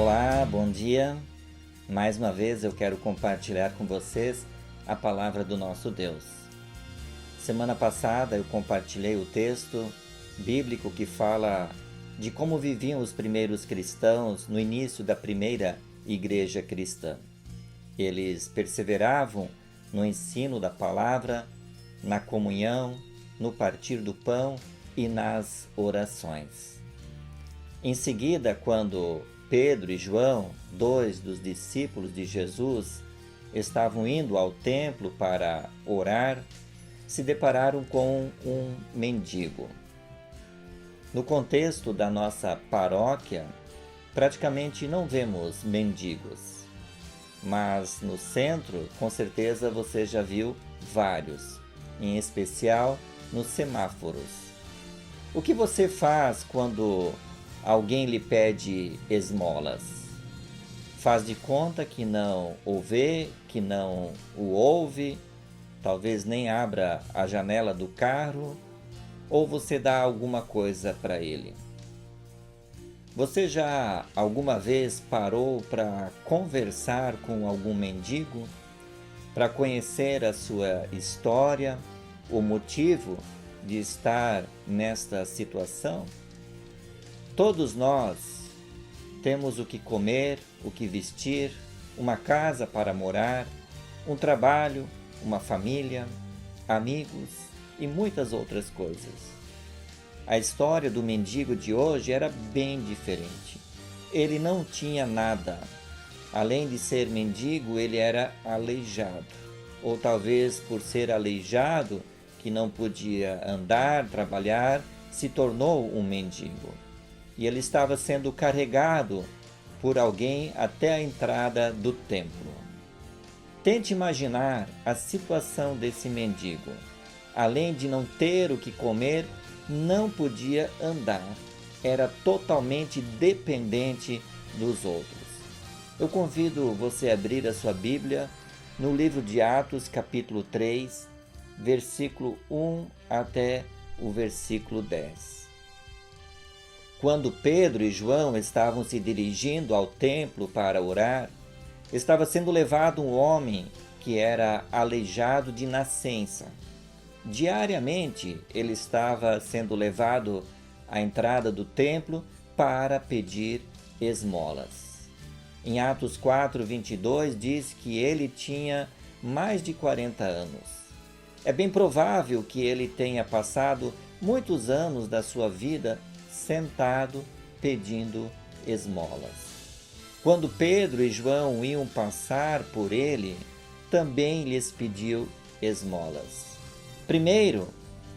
Olá, bom dia. Mais uma vez eu quero compartilhar com vocês a palavra do nosso Deus. Semana passada eu compartilhei o texto bíblico que fala de como viviam os primeiros cristãos no início da primeira igreja cristã. Eles perseveravam no ensino da palavra, na comunhão, no partir do pão e nas orações. Em seguida, quando Pedro e João, dois dos discípulos de Jesus, estavam indo ao templo para orar, se depararam com um mendigo. No contexto da nossa paróquia, praticamente não vemos mendigos, mas no centro, com certeza você já viu vários, em especial nos semáforos. O que você faz quando alguém lhe pede esmolas? Faz de conta que não o vê, que não o ouve, talvez nem abra a janela do carro, ou você dá alguma coisa para ele? Você já alguma vez parou para conversar com algum mendigo, para conhecer a sua história, o motivo de estar nesta situação? Todos nós temos o que comer, o que vestir, uma casa para morar, um trabalho, uma família, amigos e muitas outras coisas. A história do mendigo de hoje era bem diferente. Ele não tinha nada. Além de ser mendigo, ele era aleijado. Ou talvez por ser aleijado, que não podia andar, trabalhar, se tornou um mendigo. E ele estava sendo carregado por alguém até a entrada do templo. Tente imaginar a situação desse mendigo. Além de não ter o que comer, não podia andar. Era totalmente dependente dos outros. Eu convido você a abrir a sua Bíblia no livro de Atos, capítulo 3, versículo 1 até o versículo 10. Quando Pedro e João estavam se dirigindo ao templo para orar, estava sendo levado um homem que era aleijado de nascença. Diariamente ele estava sendo levado à entrada do templo para pedir esmolas. Em Atos 4:22 diz que ele tinha mais de 40 anos. É bem provável que ele tenha passado muitos anos da sua vida sentado pedindo esmolas. Quando Pedro e João iam passar por ele, também lhes pediu esmolas. Primeiro,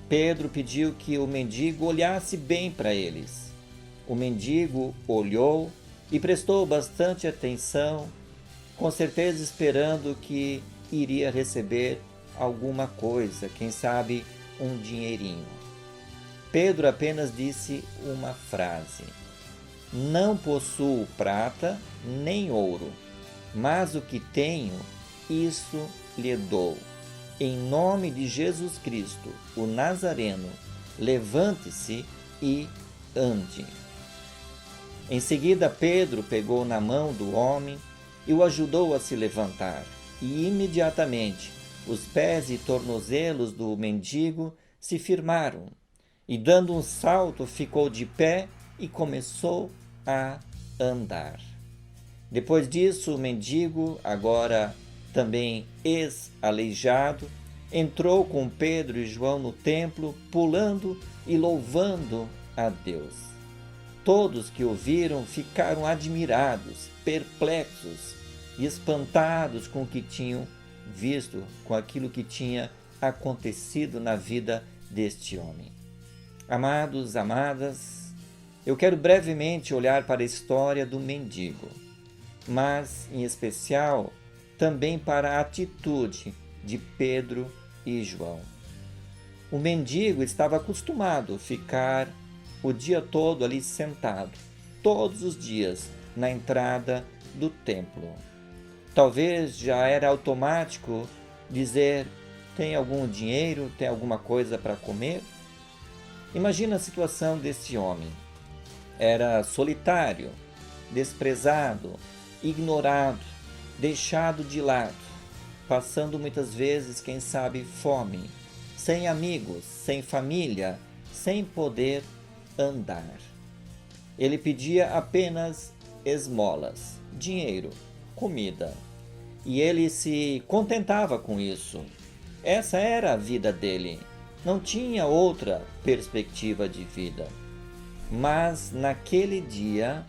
Pedro pediu que o mendigo olhasse bem para eles. O mendigo olhou e prestou bastante atenção, com certeza esperando que iria receber alguma coisa, quem sabe um dinheirinho. Pedro apenas disse uma frase: "Não possuo prata nem ouro, mas o que tenho, isso lhe dou. Em nome de Jesus Cristo, o Nazareno, levante-se e ande." Em seguida, Pedro pegou na mão do homem e o ajudou a se levantar, e imediatamente os pés e tornozelos do mendigo se firmaram, e dando um salto ficou de pé e começou a andar. Depois disso, o mendigo, agora também ex-aleijado, entrou com Pedro e João no templo, pulando e louvando a Deus. Todos que o viram ficaram admirados, perplexos e espantados com o que tinham visto, com aquilo que tinha acontecido na vida deste homem. Amados, amadas, eu quero brevemente olhar para a história do mendigo, mas, em especial, também para a atitude de Pedro e João. O mendigo estava acostumado a ficar o dia todo ali sentado, todos os dias, na entrada do templo. Talvez já era automático dizer: "Tem algum dinheiro? Tem alguma coisa para comer?" Imagina a situação deste homem. Era solitário, desprezado, ignorado, deixado de lado, passando muitas vezes, quem sabe, fome, sem amigos, sem família, sem poder andar. Ele pedia apenas esmolas, dinheiro, comida, e ele se contentava com isso. Essa era a vida dele. Não tinha outra perspectiva de vida. Mas naquele dia,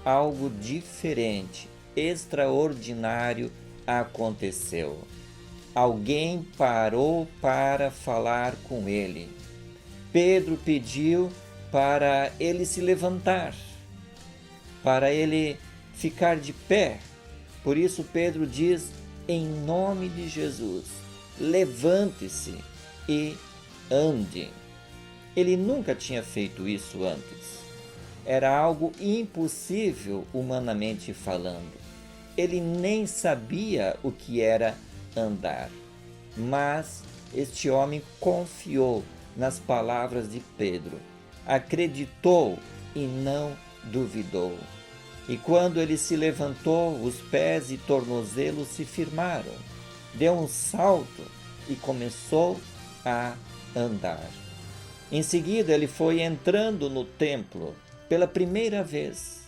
algo diferente, extraordinário aconteceu. Alguém parou para falar com ele. Pedro pediu para ele se levantar, para ele ficar de pé. Por isso Pedro diz: em nome de Jesus, levante-se e ande. Ele nunca tinha feito isso antes. Era algo impossível humanamente falando. Ele nem sabia o que era andar. Mas este homem confiou nas palavras de Pedro, acreditou e não duvidou. E quando ele se levantou, os pés e tornozelos se firmaram, deu um salto e começou a andar. Em seguida, ele foi entrando no templo pela primeira vez,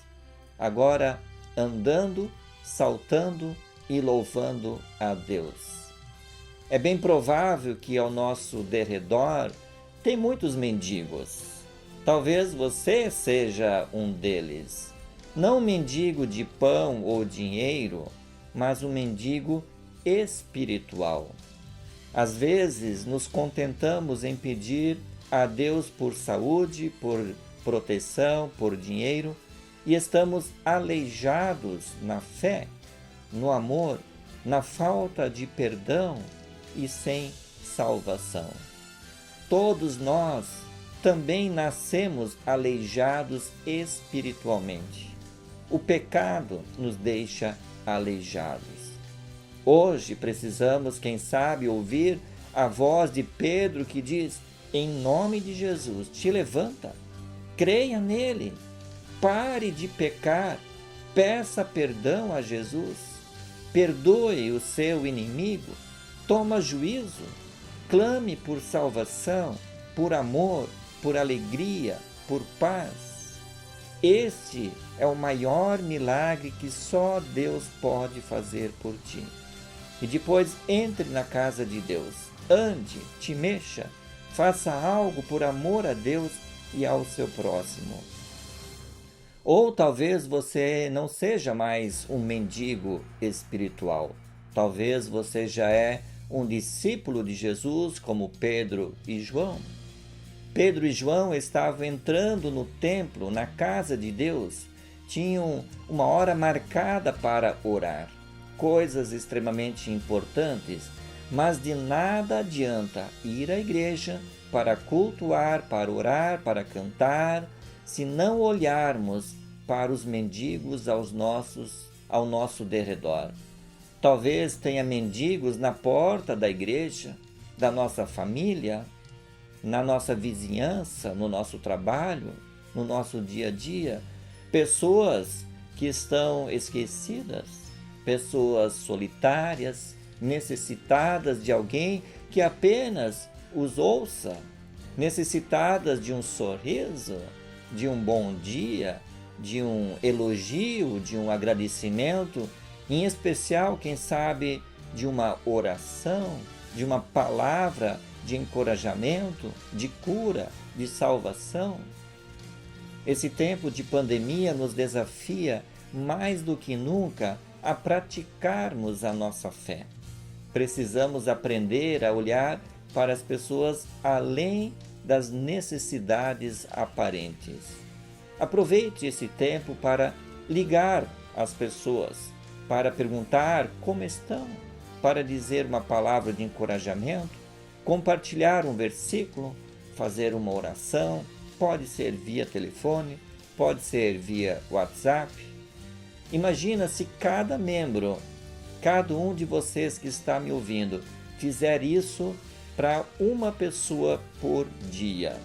agora andando, saltando e louvando a Deus. É bem provável que ao nosso derredor tem muitos mendigos. Talvez você seja um deles. Não um mendigo de pão ou dinheiro, mas um mendigo espiritual. Às vezes nos contentamos em pedir a Deus por saúde, por proteção, por dinheiro, e estamos aleijados na fé, no amor, na falta de perdão e sem salvação. Todos nós também nascemos aleijados espiritualmente. O pecado nos deixa aleijados. Hoje precisamos, quem sabe, ouvir a voz de Pedro que diz: em nome de Jesus, te levanta, creia nele, pare de pecar, peça perdão a Jesus, perdoe o seu inimigo, toma juízo, clame por salvação, por amor, por alegria, por paz. Este é o maior milagre que só Deus pode fazer por ti. E depois entre na casa de Deus, ande, te mexa, faça algo por amor a Deus e ao seu próximo. Ou talvez você não seja mais um mendigo espiritual. Talvez você já é um discípulo de Jesus, como Pedro e João. Pedro e João estavam entrando no templo, na casa de Deus. Tinham uma hora marcada para orar. Coisas extremamente importantes, mas de nada adianta ir à igreja para cultuar, para orar, para cantar, se não olharmos para os mendigos ao nosso derredor. Talvez tenha mendigos na porta da igreja, da nossa família, na nossa vizinhança, no nosso trabalho, no nosso dia a dia, pessoas que estão esquecidas, pessoas solitárias, necessitadas de alguém que apenas os ouça, necessitadas de um sorriso, de um bom dia, de um elogio, de um agradecimento, em especial, quem sabe, de uma oração, de uma palavra de encorajamento, de cura, de salvação. Esse tempo de pandemia nos desafia mais do que nunca a praticarmos a nossa fé. Precisamos aprender a olhar para as pessoas além das necessidades aparentes. Aproveite esse tempo para ligar às pessoas, para perguntar como estão, para dizer uma palavra de encorajamento, compartilhar um versículo, fazer uma oração, pode ser via telefone, pode ser via WhatsApp. Imagina se cada membro, cada um de vocês que está me ouvindo, fizer isso para uma pessoa por dia.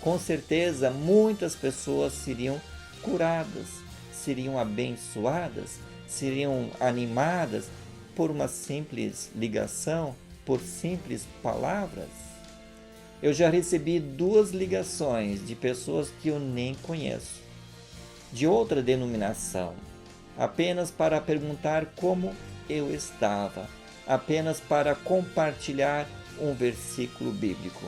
Com certeza, muitas pessoas seriam curadas, seriam abençoadas, seriam animadas por uma simples ligação, por simples palavras? Eu já recebi 2 ligações de pessoas que eu nem conheço, de outra denominação, apenas para perguntar como eu estava, apenas para compartilhar um versículo bíblico.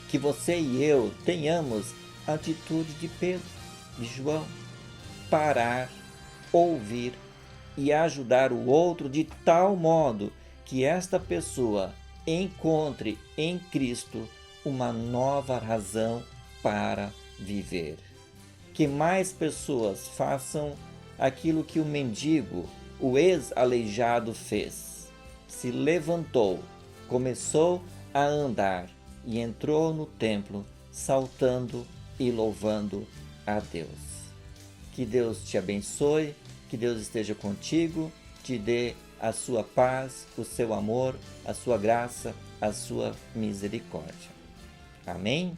Que você e eu tenhamos a atitude de Pedro, de João, parar, ouvir e ajudar o outro de tal modo que esta pessoa encontre em Cristo uma nova razão para viver. Que mais pessoas façam aquilo que o mendigo, o ex-aleijado, fez. Se levantou, começou a andar e entrou no templo, saltando e louvando a Deus. Que Deus te abençoe, que Deus esteja contigo, te dê a sua paz, o seu amor, a sua graça, a sua misericórdia. Amém?